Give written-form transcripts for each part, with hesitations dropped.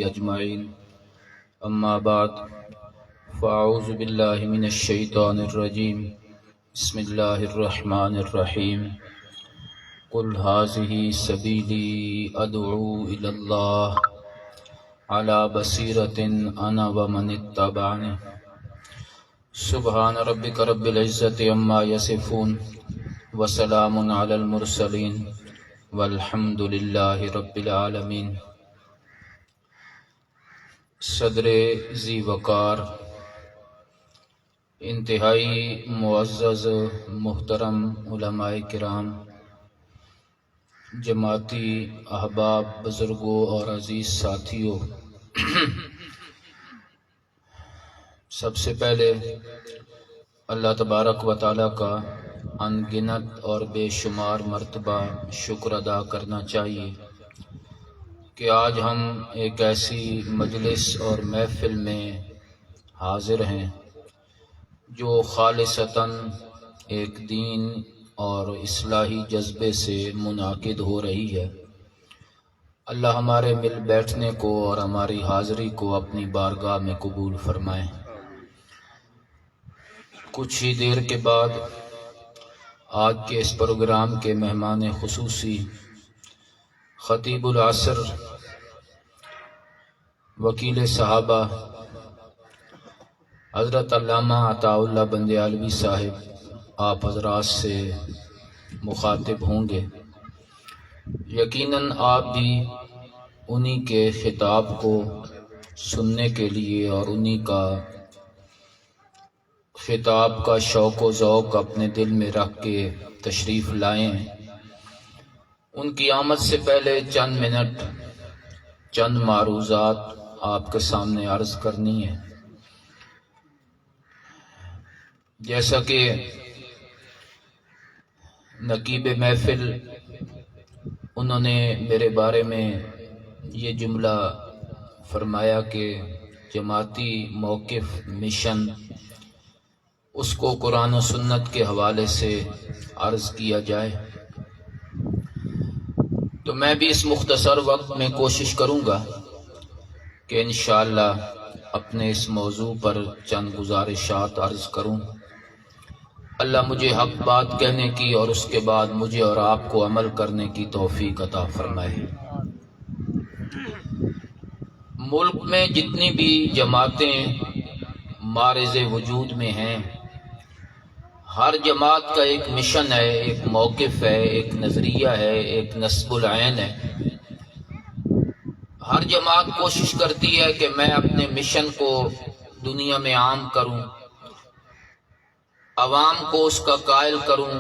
أجمعين أما بعد فأعوذ بالله من الشيطان الرجيم بسم الله الرحمن الرحيم قل هذه سبيلي أدعو إلى الله على بصيرة أنا ومن اتبعني سبحان ربك رب العزة عما يصفون وسلام على المرسلين والحمد لله رب العالمين۔ صدر ذی وقار، انتہائی معزز محترم علماء کرام، جماعتی احباب، بزرگوں اور عزیز ساتھیوں، سب سے پہلے اللہ تبارک و تعالیٰ کا ان گنت اور بے شمار مرتبہ شکر ادا کرنا چاہیے کہ آج ہم ایک ایسی مجلس اور محفل میں حاضر ہیں جو خالصتاً ایک دین اور اصلاحی جذبے سے منعقد ہو رہی ہے۔ اللہ ہمارے مل بیٹھنے کو اور ہماری حاضری کو اپنی بارگاہ میں قبول فرمائے۔ کچھ ہی دیر کے بعد آج کے اس پروگرام کے مہمان خصوصی خطیب العصر، وکیل صحابہ حضرت علامہ عطاء اللہ بندیالوی صاحب آپ حضرات سے مخاطب ہوں گے۔ یقیناً آپ بھی انہی کے خطاب کو سننے کے لیے اور انہی کا خطاب کا شوق و ذوق اپنے دل میں رکھ کے تشریف لائے ہیں۔ ان کی آمد سے پہلے چند منٹ، چند معروضات آپ کے سامنے عرض کرنی ہے۔ جیسا کہ نقیب محفل انہوں نے میرے بارے میں یہ جملہ فرمایا کہ جماعتی موقف، مشن، اس کو قرآن و سنت کے حوالے سے عرض کیا جائے، تو میں بھی اس مختصر وقت میں کوشش کروں گا کہ انشاءاللہ اپنے اس موضوع پر چند گزارشات عرض کروں۔ اللہ مجھے حق بات کہنے کی اور اس کے بعد مجھے اور آپ کو عمل کرنے کی توفیق عطا فرمائے۔ ملک میں جتنی بھی جماعتیں معرض وجود میں ہیں، ہر جماعت کا ایک مشن ہے، ایک موقف ہے، ایک نظریہ ہے، ایک نصب العین ہے۔ ہر جماعت کوشش کرتی ہے کہ میں اپنے مشن کو دنیا میں عام کروں، عوام کو اس کا قائل کروں،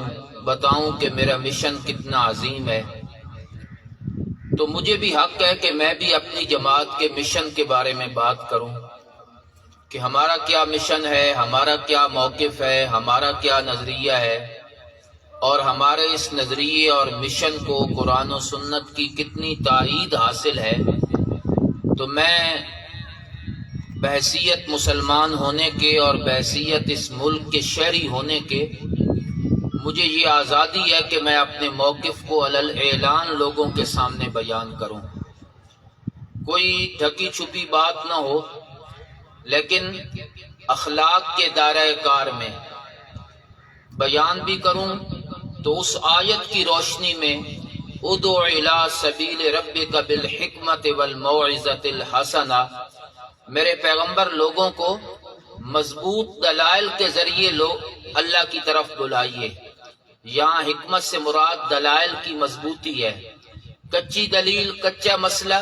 بتاؤں کہ میرا مشن کتنا عظیم ہے۔ تو مجھے بھی حق ہے کہ میں بھی اپنی جماعت کے مشن کے بارے میں بات کروں کہ ہمارا کیا مشن ہے، ہمارا کیا موقف ہے، ہمارا کیا نظریہ ہے، اور ہمارے اس نظریے اور مشن کو قرآن و سنت کی کتنی تائید حاصل ہے۔ تو میں بحیثیت مسلمان ہونے کے اور بحیثیت اس ملک کے شہری ہونے کے، مجھے یہ آزادی ہے کہ میں اپنے موقف کو علل اعلان لوگوں کے سامنے بیان کروں، کوئی ڈھکی چھپی بات نہ ہو، لیکن اخلاق کے دائرہ کار میں بیان بھی کروں تو اس آیت کی روشنی میں ادع الی سبیل ربک بالحکمت والموعظۃ الحسنہ، میرے پیغمبر لوگوں کو مضبوط دلائل کے ذریعے اللہ کی طرف بلائیے۔ یہاں حکمت سے مراد دلائل کی مضبوطی ہے۔ کچی دلیل، کچا مسئلہ،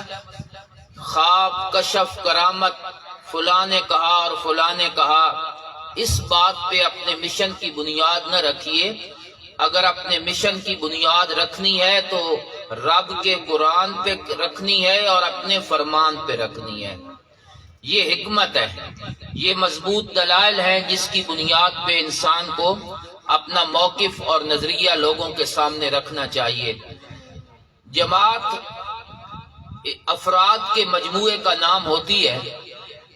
خواب، کشف، کرامت، فلاں نے کہا اور فلاں نے کہا، اس بات پہ اپنے مشن کی بنیاد نہ رکھیے۔ اگر اپنے مشن کی بنیاد رکھنی ہے تو رب کے قرآن پہ رکھنی ہے اور اپنے فرمان پہ رکھنی ہے۔ یہ حکمت ہے، یہ مضبوط دلائل ہیں جس کی بنیاد پہ انسان کو اپنا موقف اور نظریہ لوگوں کے سامنے رکھنا چاہیے۔ جماعت افراد کے مجموعے کا نام ہوتی ہے۔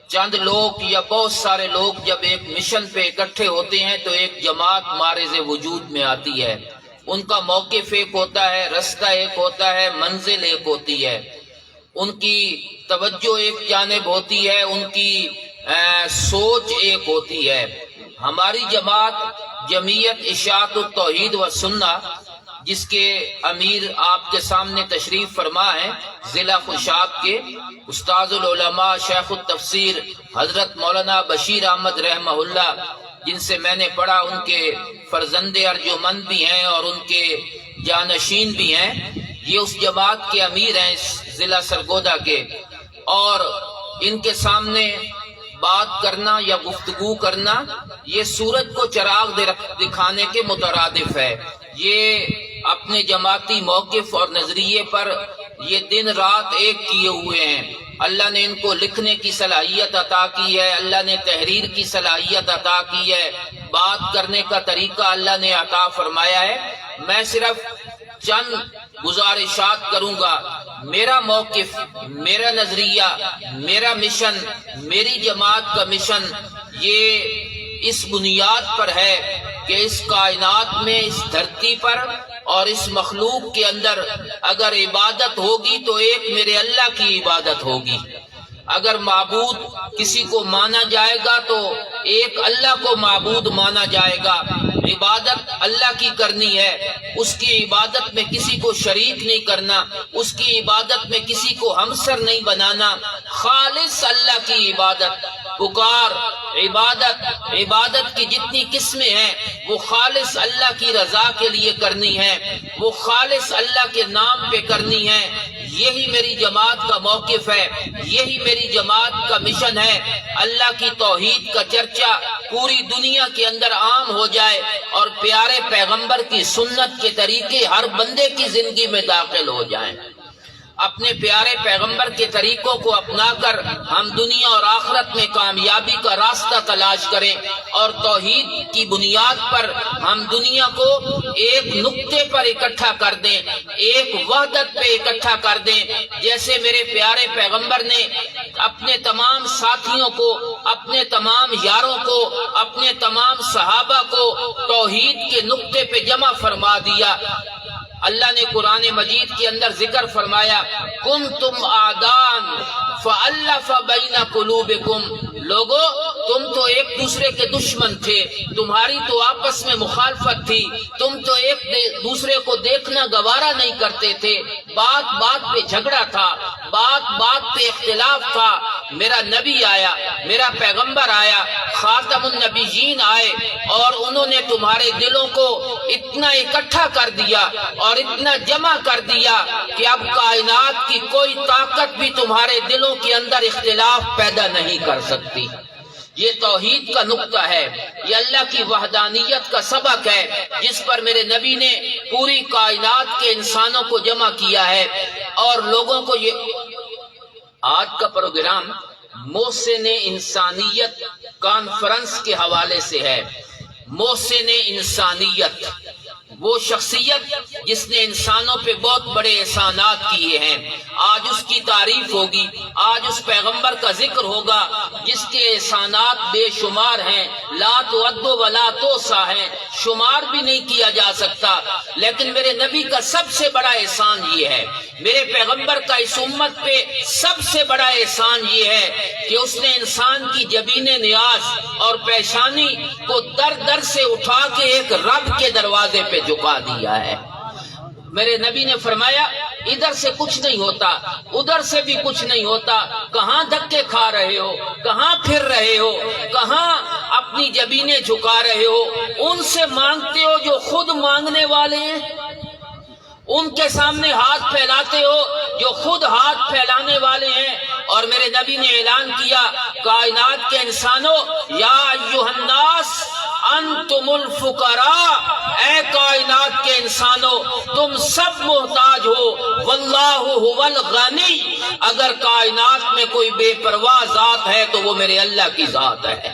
چند لوگ یا بہت سارے لوگ جب ایک مشن پہ اکٹھے ہوتے ہیں تو ایک جماعت معرض وجود میں آتی ہے۔ ان کا موقف ایک ہوتا ہے، رستہ ایک ہوتا ہے، منزل ایک ہوتی ہے۔ ان کی توجہ ایک جانب ہوتی ہے، ان کی سوچ ایک ہوتی ہے۔ ہماری جماعت جمعیت اشاعت التوحید و سنہ، جس کے امیر آپ کے سامنے تشریف فرما ہیں، ضلع خوشاب کے استاذ العلماء شیخ التفسیر حضرت مولانا بشیر احمد رحمہ اللہ، جن سے میں نے پڑھا، ان کے فرزند ارجمند بھی ہیں اور ان کے جانشین بھی ہیں، یہ اس جماعت کے امیر ہیں اس ضلع سرگودا کے، اور ان کے سامنے بات کرنا یا گفتگو کرنا یہ سورج کو چراغ دکھانے کے مترادف ہے۔ یہ اپنے جماعتی موقف اور نظریے پر یہ دن رات ایک کیے ہوئے ہیں۔ اللہ نے ان کو لکھنے کی صلاحیت عطا کی ہے، اللہ نے تحریر کی صلاحیت عطا کی ہے، بات کرنے کا طریقہ اللہ نے عطا فرمایا ہے۔ میں صرف چند گزارشات کروں گا۔ میرا موقف، میرا نظریہ، میرا مشن، میری جماعت کا مشن یہ اس بنیاد پر ہے کہ اس کائنات میں، اس دھرتی پر اور اس مخلوق کے اندر اگر عبادت ہوگی تو ایک میرے اللہ کی عبادت ہوگی۔ اگر معبود کسی کو مانا جائے گا تو ایک اللہ کو معبود مانا جائے گا۔ عبادت اللہ کی کرنی ہے، اس کی عبادت میں کسی کو شریک نہیں کرنا، اس کی عبادت میں کسی کو ہمسر نہیں بنانا، خالص اللہ کی عبادت۔ پکار، عبادت کی جتنی قسمیں ہیں وہ خالص اللہ کی رضا کے لیے کرنی ہے، وہ خالص اللہ کے نام پہ کرنی ہے۔ یہی میری جماعت کا موقف ہے، یہی میری جماعت کا مشن ہے۔ اللہ کی توحید کا چرچا پوری دنیا کے اندر عام ہو جائے اور پیارے پیغمبر کی سنت کے طریقے ہر بندے کی زندگی میں داخل ہو جائیں۔ اپنے پیارے پیغمبر کے طریقوں کو اپنا کر ہم دنیا اور آخرت میں کامیابی کا راستہ تلاش کریں، اور توحید کی بنیاد پر ہم دنیا کو ایک نقطے پر اکٹھا کر دیں، ایک وحدت پہ اکٹھا کر دیں۔ جیسے میرے پیارے پیغمبر نے اپنے تمام ساتھیوں کو، اپنے تمام یاروں کو، اپنے تمام صحابہ کو توحید کے نقطے پہ جمع فرما دیا۔ اللہ نے قرآن مجید کے اندر ذکر فرمایا، کنتم اعداء فألف بین قلوبکم، لوگو تم تو ایک دوسرے کے دشمن تھے، تمہاری تو آپس میں مخالفت تھی، تم تو ایک دوسرے کو دیکھنا گوارا نہیں کرتے تھے، بات بات پہ جھگڑا تھا، بات بات پہ اختلاف تھا۔ میرا نبی آیا، میرا پیغمبر آیا، خاتم النبیین آئے، اور انہوں نے تمہارے دلوں کو اتنا اکٹھا کر دیا اور اتنا جمع کر دیا کہ اب کائنات کی کوئی طاقت بھی تمہارے دلوں کے اندر اختلاف پیدا نہیں کر سکتی۔ یہ توحید کا نقطہ ہے، یہ اللہ کی وحدانیت کا سبق ہے، جس پر میرے نبی نے پوری کائنات کے انسانوں کو جمع کیا ہے۔ اور لوگوں کو یہ آج کا پروگرام محسن انسانیت کانفرنس کے حوالے سے ہے۔ محسن انسانیت، وہ شخصیت جس نے انسانوں پہ بہت بڑے احسانات کیے ہیں، آج اس کی تعریف ہوگی، آج اس پیغمبر کا ذکر ہوگا جس کے احسانات بے شمار ہیں، لا تعد ولا تحصی ہیں، شمار بھی نہیں کیا جا سکتا۔ لیکن میرے نبی کا سب سے بڑا احسان یہ ہے، میرے پیغمبر کا اس امت پہ سب سے بڑا احسان یہ ہے کہ اس نے انسان کی جبین نیاز اور پیشانی کو در در سے اٹھا کے ایک رب کے دروازے پہ جھکا دیا ہے۔ میرے نبی نے فرمایا، ادھر سے کچھ نہیں ہوتا، ادھر سے بھی کچھ نہیں ہوتا، کہاں دھکے کھا رہے ہو، کہاں پھر رہے ہو، کہاں اپنی جبینیں جھکا رہے ہو؟ ان سے مانگتے ہو جو خود مانگنے والے ہیں، ان کے سامنے ہاتھ پھیلاتے ہو جو خود ہاتھ پھیلانے والے ہیں۔ اور میرے نبی نے اعلان کیا، کائنات کے انسانوں، یا ایھا الناس انتم الفقراء، اے کائنات کے انسانوں تم سب محتاج ہو، واللہ هو الغنی، اگر کائنات میں کوئی بے پرواہ ذات ہے تو وہ میرے اللہ کی ذات ہے،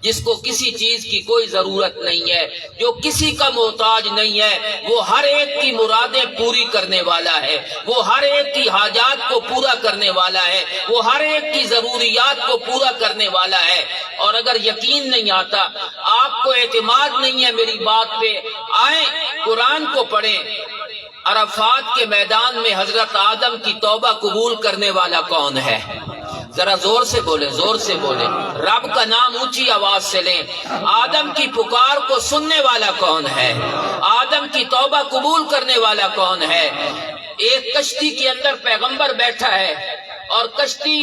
جس کو کسی چیز کی کوئی ضرورت نہیں ہے، جو کسی کا محتاج نہیں ہے، وہ ہر ایک کی مرادیں پوری کرنے والا ہے، وہ ہر ایک کی حاجات کو پورا کرنے والا ہے، وہ ہر ایک کی ضروریات کو پورا کرنے والا ہے۔ اور اگر یقین نہیں آتا، آپ کو اعتماد نہیں ہے میری بات پہ، آئیں قرآن کو پڑھیں، عرفات کے میدان میں حضرت آدم کی توبہ قبول کرنے والا کون ہے؟ ذرا زور سے بولیں، زور سے بولیں، رب کا نام اونچی آواز سے لیں۔ آدم کی پکار کو سننے والا کون ہے؟ آدم کی توبہ قبول کرنے والا کون ہے؟ ایک کشتی کے اندر پیغمبر بیٹھا ہے اور کشتی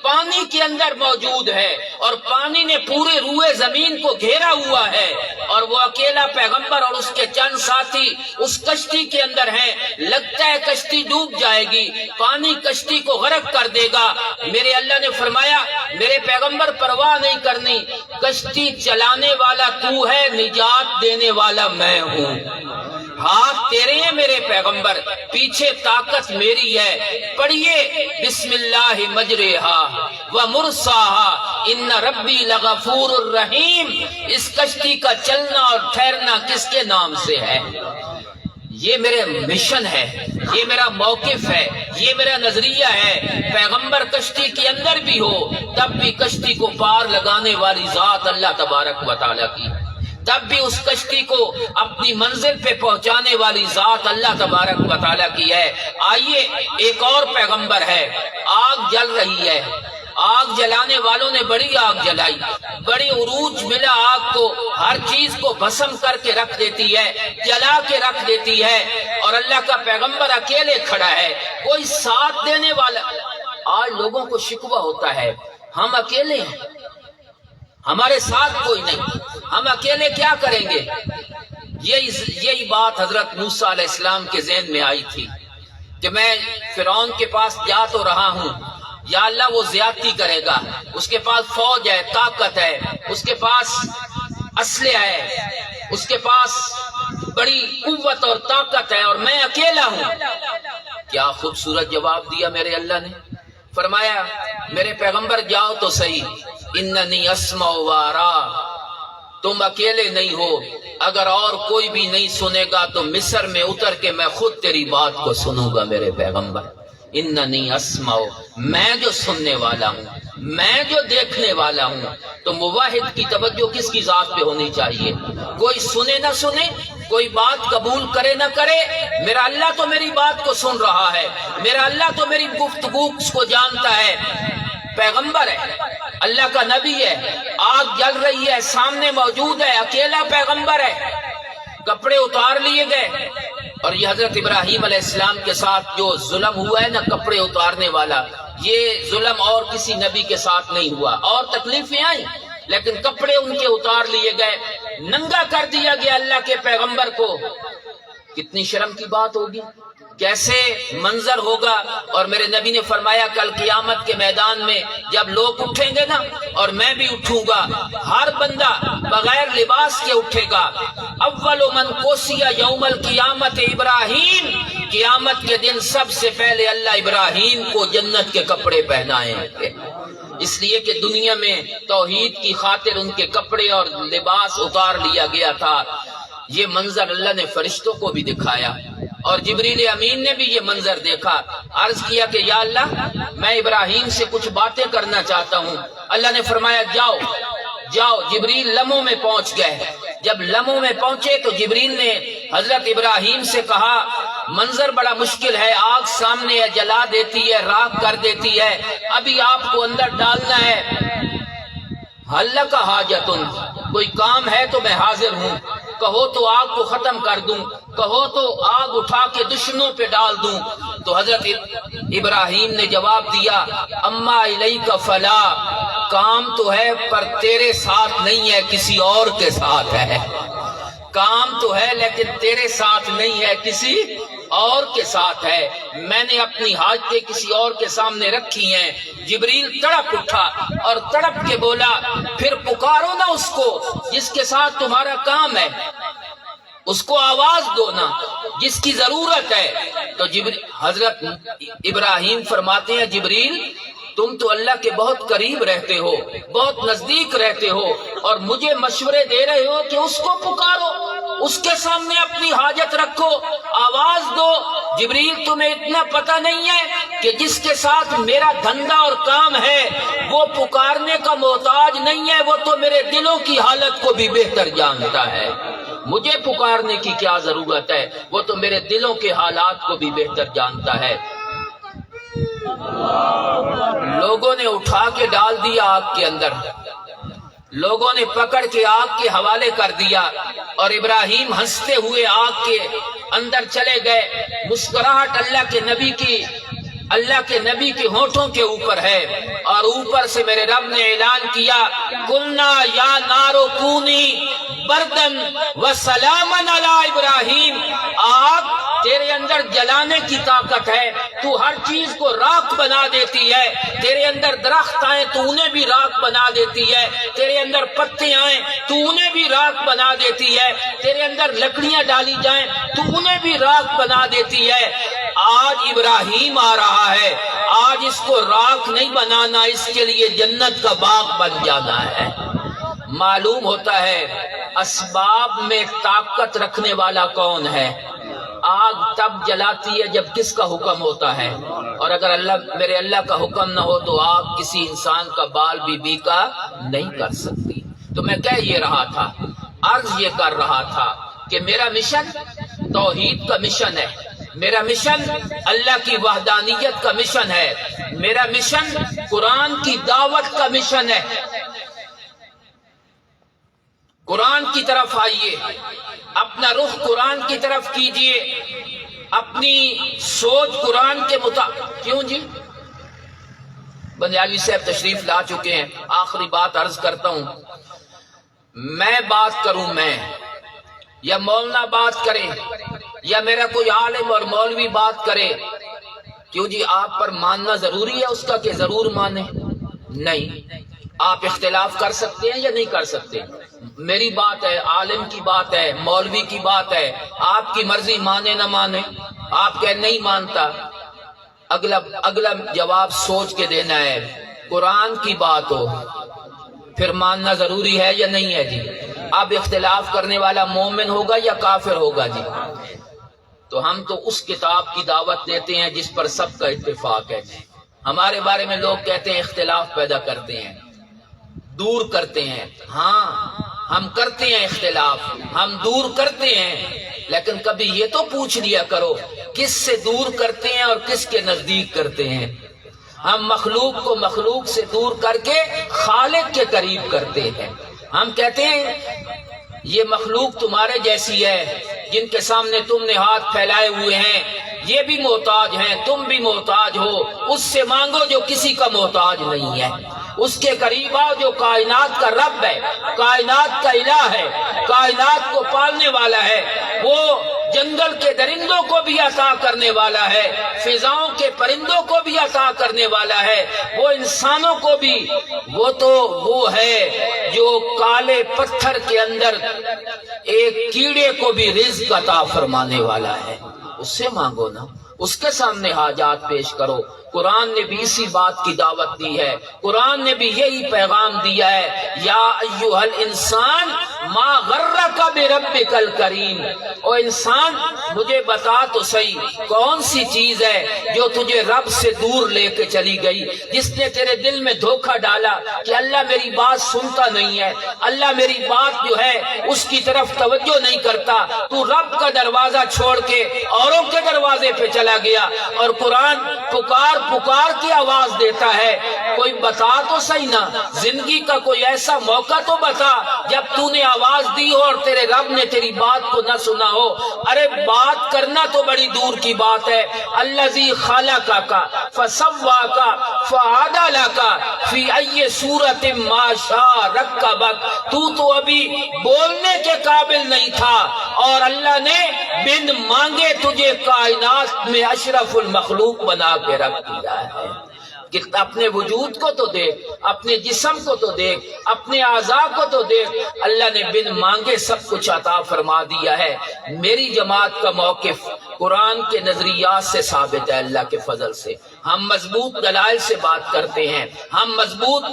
پانی کے اندر موجود ہے اور پانی نے پورے روئے زمین کو گھیرا ہوا ہے اور وہ اکیلا پیغمبر اور اس کے چند ساتھی اس کشتی کے اندر ہیں۔ لگتا ہے کشتی ڈوب جائے گی، پانی کشتی کو غرق کر دے گا۔ میرے اللہ نے فرمایا میرے پیغمبر پرواہ نہیں کرنی، کشتی چلانے والا تو ہے، نجات دینے والا میں ہوں۔ ہاتھ تیرے ہیں میرے پیغمبر، پیچھے طاقت میری ہے۔ پڑھیے بسم اللہ مجریہا ومرساہا ان ربی لغفور الرحیم۔ اس کشتی کا چلنا اور ٹھہرنا کس کے نام سے ہے؟ یہ میرے مشن ہے، یہ میرا موقف ہے، یہ میرا نظریہ ہے۔ پیغمبر کشتی کے اندر بھی ہو تب بھی کشتی کو پار لگانے والی ذات اللہ تبارک و تعالیٰ کی، تب بھی اس کشتی کو اپنی منزل پہ پہنچانے والی ذات اللہ تبارک و تعالیٰ کی ہے۔ آئیے ایک اور پیغمبر ہے، آگ جل رہی ہے، آگ جلانے والوں نے بڑی آگ جلائی، بڑی عروج ملا آگ کو، ہر چیز کو بھسم کر کے رکھ دیتی ہے، جلا کے رکھ دیتی ہے، اور اللہ کا پیغمبر اکیلے کھڑا ہے، کوئی ساتھ دینے والا۔ آج لوگوں کو شکوہ ہوتا ہے ہم اکیلے ہیں، ہمارے ساتھ کوئی نہیں، ہم اکیلے کیا کریں گے؟ یہی بات حضرت موسیٰ علیہ السلام کے ذہن میں آئی تھی کہ میں فرعون کے پاس جا تو رہا ہوں، یا اللہ وہ زیادتی کرے گا، اس کے پاس فوج ہے، طاقت ہے، اس کے پاس اسلحہ ہے، اس کے پاس بڑی قوت اور طاقت ہے، اور میں اکیلا ہوں۔ کیا خوبصورت جواب دیا میرے اللہ نے، فرمایا میرے پیغمبر جاؤ تو صحیح، اننی اسمع و ارا، تم اکیلے نہیں ہو، اگر اور کوئی بھی نہیں سنے گا تو مصر میں اتر کے میں خود تیری بات کو سنوں گا میرے پیغمبر۔ اننی اسمع، میں جو سننے والا ہوں، میں جو دیکھنے والا ہوں۔ تو موحد کی توجہ کس کی ذات پہ ہونی چاہیے؟ کوئی سنے نہ سنے، کوئی بات قبول کرے نہ کرے، میرا اللہ تو میری بات کو سن رہا ہے، میرا اللہ تو میری گفتگو کو جانتا ہے۔ پیغمبر ہے، اللہ کا نبی ہے، آگ جل رہی ہے، سامنے موجود ہے، اکیلا پیغمبر ہے، کپڑے اتار لیے گئے۔ اور یہ حضرت ابراہیم علیہ السلام کے ساتھ جو ظلم ہوا ہے نا، کپڑے اتارنے والا، یہ ظلم اور کسی نبی کے ساتھ نہیں ہوا، اور تکلیفیں آئیں لیکن کپڑے ان کے اتار لیے گئے، ننگا کر دیا گیا اللہ کے پیغمبر کو۔ کتنی شرم کی بات ہوگی، کیسے منظر ہوگا۔ اور میرے نبی نے فرمایا کل قیامت کے میدان میں جب لوگ اٹھیں گے نا، اور میں بھی اٹھوں گا، ہر بندہ بغیر لباس کے اٹھے گا۔ اول من کوسی یوم القیامت ابراہیم، قیامت کے دن سب سے پہلے اللہ ابراہیم کو جنت کے کپڑے پہنائیں گے، اس لیے کہ دنیا میں توحید کی خاطر ان کے کپڑے اور لباس اتار لیا گیا تھا۔ یہ منظر اللہ نے فرشتوں کو بھی دکھایا، اور جبریل امین نے بھی یہ منظر دیکھا۔ عرض کیا کہ یا اللہ میں ابراہیم سے کچھ باتیں کرنا چاہتا ہوں۔ اللہ نے فرمایا جاؤ جاؤ۔ جبریل لمحوں میں پہنچ گئے۔ جب لمحوں میں پہنچے تو جبریل نے حضرت ابراہیم سے کہا منظر بڑا مشکل ہے، آگ سامنے ہے، جلا دیتی ہے، راکھ کر دیتی ہے، ابھی آپ کو اندر ڈالنا ہے۔ حلق کا حاجتن، کوئی کام ہے تو میں حاضر ہوں، کہو تو آگ کو ختم کر دوں، کہو تو آگ اٹھا کے دشمنوں پہ ڈال دوں۔ تو حضرت ابراہیم نے جواب دیا اما الیک فلا، کام تو ہے پر تیرے ساتھ نہیں ہے، کسی اور کے ساتھ ہے۔ کام تو ہے لیکن تیرے ساتھ نہیں ہے، کسی اور کے ساتھ ہے۔ میں نے اپنی حاجتیں کسی اور کے سامنے رکھی ہیں۔ جبریل تڑپ اٹھا اور تڑپ کے بولا پھر پکارو نا اس کو جس کے ساتھ تمہارا کام ہے، اس کو آواز دو نا جس کی ضرورت ہے۔ تو حضرت ابراہیم فرماتے ہیں جبریل تم تو اللہ کے بہت قریب رہتے ہو، بہت نزدیک رہتے ہو، اور مجھے مشورے دے رہے ہو کہ اس کو پکارو، اس کے سامنے اپنی حاجت رکھو، آواز دو۔ جبریل تمہیں اتنا پتہ نہیں ہے کہ جس کے ساتھ میرا دھندا اور کام ہے وہ پکارنے کا محتاج نہیں ہے، وہ تو میرے دلوں کی حالت کو بھی بہتر جانتا ہے۔ مجھے پکارنے کی کیا ضرورت ہے، وہ تو میرے دلوں کے حالات کو بھی بہتر جانتا ہے۔ لوگوں نے اٹھا کے ڈال دیا آگ کے اندر، لوگوں نے پکڑ کے آگ کے حوالے کر دیا، اور ابراہیم ہنستے ہوئے آگ کے اندر چلے گئے۔ مسکراہٹ اللہ کے نبی کے ہونٹوں کے اوپر ہے، اور اوپر سے میرے رب نے اعلان کیا، قلنا یا نارو کونی بردن وسلاما علی ابراہیم، آگ تیرے اندر جلانے کی طاقت ہے، تو ہر چیز کو راکھ بنا دیتی ہے، تیرے اندر درخت آئیں تو انہیں بھی راکھ بنا دیتی ہے، تیرے اندر پتے آئیں تو انہیں بھی راکھ بنا دیتی ہے، تیرے اندر لکڑیاں ڈالی جائیں تو انہیں بھی راکھ بنا دیتی ہے۔ آج ابراہیم آ رہا ہے، آج اس کو راکھ نہیں بنانا، اس کے لیے جنت کا باغ بن جانا ہے۔ معلوم ہوتا ہے اسباب میں طاقت رکھنے والا کون ہے۔ آگ تب جلاتی ہے جب کس کا حکم ہوتا ہے، اور اگر میرے اللہ کا حکم نہ ہو تو آگ کسی انسان کا بال بھی کا نہیں کر سکتی۔ تو میں کہہ یہ رہا تھا، عرض یہ کر رہا تھا کہ میرا مشن توحید کا مشن ہے، میرا مشن اللہ کی وحدانیت کا مشن ہے، میرا مشن قرآن کی دعوت کا مشن ہے۔ قرآن کی طرف آئیے، اپنا رخ قرآن کی طرف کیجئے، اپنی سوچ قرآن کے مطابق۔ کیوں جی؟ بندیالوی صاحب تشریف لا چکے ہیں۔ آخری بات عرض کرتا ہوں، میں بات کروں میں، یا مولانا بات کرے، یا میرا کوئی عالم اور مولوی بات کرے، کیوں جی آپ پر ماننا ضروری ہے اس کا کہ ضرور مانے؟ نہیں، آپ اختلاف کر سکتے ہیں یا نہیں کر سکتے؟ میری بات ہے، عالم کی بات ہے، مولوی کی بات ہے، آپ کی مرضی مانے نہ مانے۔ آپ کہ نہیں مانتا، اگلا جواب سوچ کے دینا ہے۔ قرآن کی بات ہو پھر ماننا ضروری ہے یا نہیں ہے جی؟ اب اختلاف کرنے والا مومن ہوگا یا کافر ہوگا جی؟ تو ہم تو اس کتاب کی دعوت دیتے ہیں جس پر سب کا اتفاق ہے جی۔ ہمارے بارے میں لوگ کہتے ہیں اختلاف پیدا کرتے ہیں، دور کرتے ہیں۔ ہاں ہم کرتے ہیں اختلاف، ہم دور کرتے ہیں، لیکن کبھی یہ تو پوچھ لیا کرو کس سے دور کرتے ہیں اور کس کے نزدیک کرتے ہیں۔ ہم مخلوق کو مخلوق سے دور کر کے خالق کے قریب کرتے ہیں۔ ہم کہتے ہیں یہ مخلوق تمہارے جیسی ہے، جن کے سامنے تم نے ہاتھ پھیلائے ہوئے ہیں، یہ بھی محتاج ہیں، تم بھی محتاج ہو، اس سے مانگو جو کسی کا محتاج نہیں ہے، اس کے قریب آؤ جو کائنات کا رب ہے، کائنات کا الہ ہے، کائنات کو پالنے والا ہے، وہ جنگل کے درندوں کو بھی عطا کرنے والا ہے، فضاؤں کے پرندوں کو بھی عطا کرنے والا ہے، وہ انسانوں کو بھی، وہ ہے جو کالے پتھر کے اندر ایک کیڑے کو بھی رزق عطا فرمانے والا ہے۔ اس سے مانگو نا، اس کے سامنے حاجات پیش کرو۔ قرآن نے بھی اسی بات کی دعوت دی ہے، قرآن نے بھی یہی پیغام دیا ہے، یا ایھا الانسان ما غرک بربک الکریم، او انسان مجھے بتا تو صحیح کون سی چیز ہے جو تجھے رب سے دور لے کے چلی گئی، جس نے تیرے دل میں دھوکہ ڈالا کہ اللہ میری بات سنتا نہیں ہے، اللہ میری بات جو ہے اس کی طرف توجہ نہیں کرتا، تو رب کا دروازہ چھوڑ کے اوروں کے دروازے پہ چلا گیا۔ اور قرآن پکار کے آواز دیتا ہے، کوئی بتا تو صحیح نا، زندگی کا کوئی ایسا موقع تو بتا جب تو نے آواز دی ہو اور تیرے رب نے تیری بات کو نہ سنا ہو۔ ارے بات کرنا تو بڑی دور کی بات ہے۔ الذی خلقک فسواک فعدلک فی ای صورت ما شاء رکبک، تو ابھی بولنے کے قابل نہیں تھا اور اللہ نے بن مانگے تجھے کائنات میں اشرف المخلوق بنا کے رکھ دیا ہے۔ کہ اپنے وجود کو تو دیکھ، اپنے جسم کو تو دیکھ، اپنے اعضاء کو تو دیکھ، اللہ نے بن مانگے سب کچھ عطا فرما دیا ہے۔ میری جماعت کا موقف قرآن کے نظریات سے ثابت ہے، اللہ کے فضل سے۔ ہم مضبوط دلائل سے بات کرتے ہیں، ہم مضبوط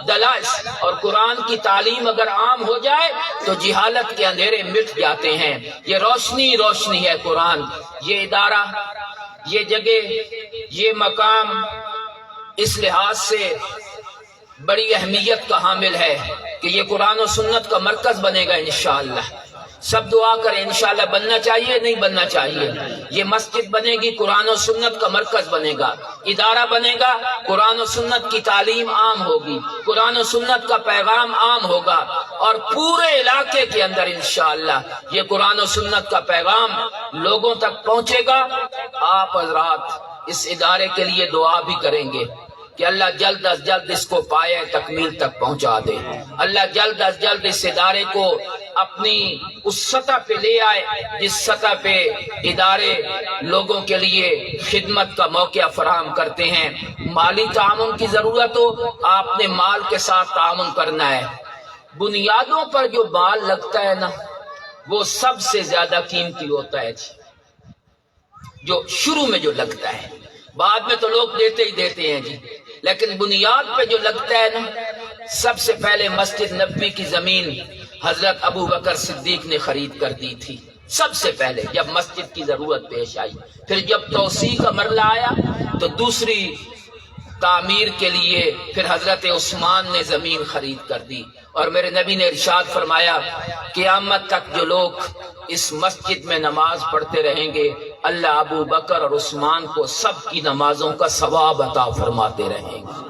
دلائل، اور قرآن کی تعلیم اگر عام ہو جائے تو جہالت کے اندھیرے مٹ جاتے ہیں۔ یہ روشنی ہے قرآن، یہ ادارہ، یہ جگہ، یہ مقام اس لحاظ سے بڑی اہمیت کا حامل ہے کہ یہ قرآن و سنت کا مرکز بنے گا انشاءاللہ۔ سب دعا کریں انشاءاللہ بننا چاہیے نہیں بننا چاہیے. یہ مسجد بنے گی قرآن و سنت کا مرکز بنے گا، ادارہ بنے گا، قرآن و سنت کی تعلیم عام ہوگی، قرآن و سنت کا پیغام عام ہوگا، اور پورے علاقے کے اندر انشاءاللہ یہ قرآن و سنت کا پیغام لوگوں تک پہنچے گا. آپ حضرات اس ادارے کے لیے دعا بھی کریں گے کہ اللہ جلد از جلد اس کو پائے تکمیل تک پہنچا دے. اللہ جلد از جلد اس ادارے کو اپنی اس سطح پہ لے آئے جس سطح پہ ادارے لوگوں کے لیے خدمت کا موقع فراہم کرتے ہیں. مالی تعاون کی ضرورت ہو، آپ نے مال کے ساتھ تعاون کرنا ہے. بنیادوں پر جو مال لگتا ہے نا وہ سب سے زیادہ قیمتی ہوتا ہے جی. جو شروع میں جو لگتا ہے، بعد میں تو لوگ دیتے ہی دیتے ہیں جی، لیکن بنیاد پہ جو لگتا ہے نا، سب سے پہلے مسجد نبوی کی زمین حضرت ابو بکر صدیق نے خرید کر دی تھی. سب سے پہلے جب مسجد کی ضرورت پیش آئی، پھر جب توسیع کا مرحلہ آیا تو دوسری تعمیر کے لیے پھر حضرت عثمان نے زمین خرید کر دی. اور میرے نبی نے ارشاد فرمایا قیامت تک جو لوگ اس مسجد میں نماز پڑھتے رہیں گے اللہ ابو بکر اور عثمان کو سب کی نمازوں کا ثواب عطا فرماتے رہیں گے.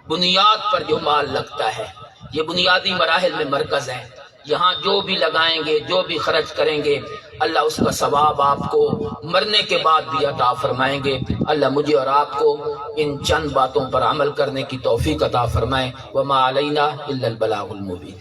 بنیاد پر جو مال لگتا ہے یہ بنیادی مراحل میں مرکز ہے. یہاں جو بھی لگائیں گے، جو بھی خرچ کریں گے، اللہ اس کا ثواب آپ کو مرنے کے بعد بھی عطا فرمائیں گے. اللہ مجھے اور آپ کو ان چند باتوں پر عمل کرنے کی توفیق عطا فرمائے. وما علینا الا البلاغ المبین.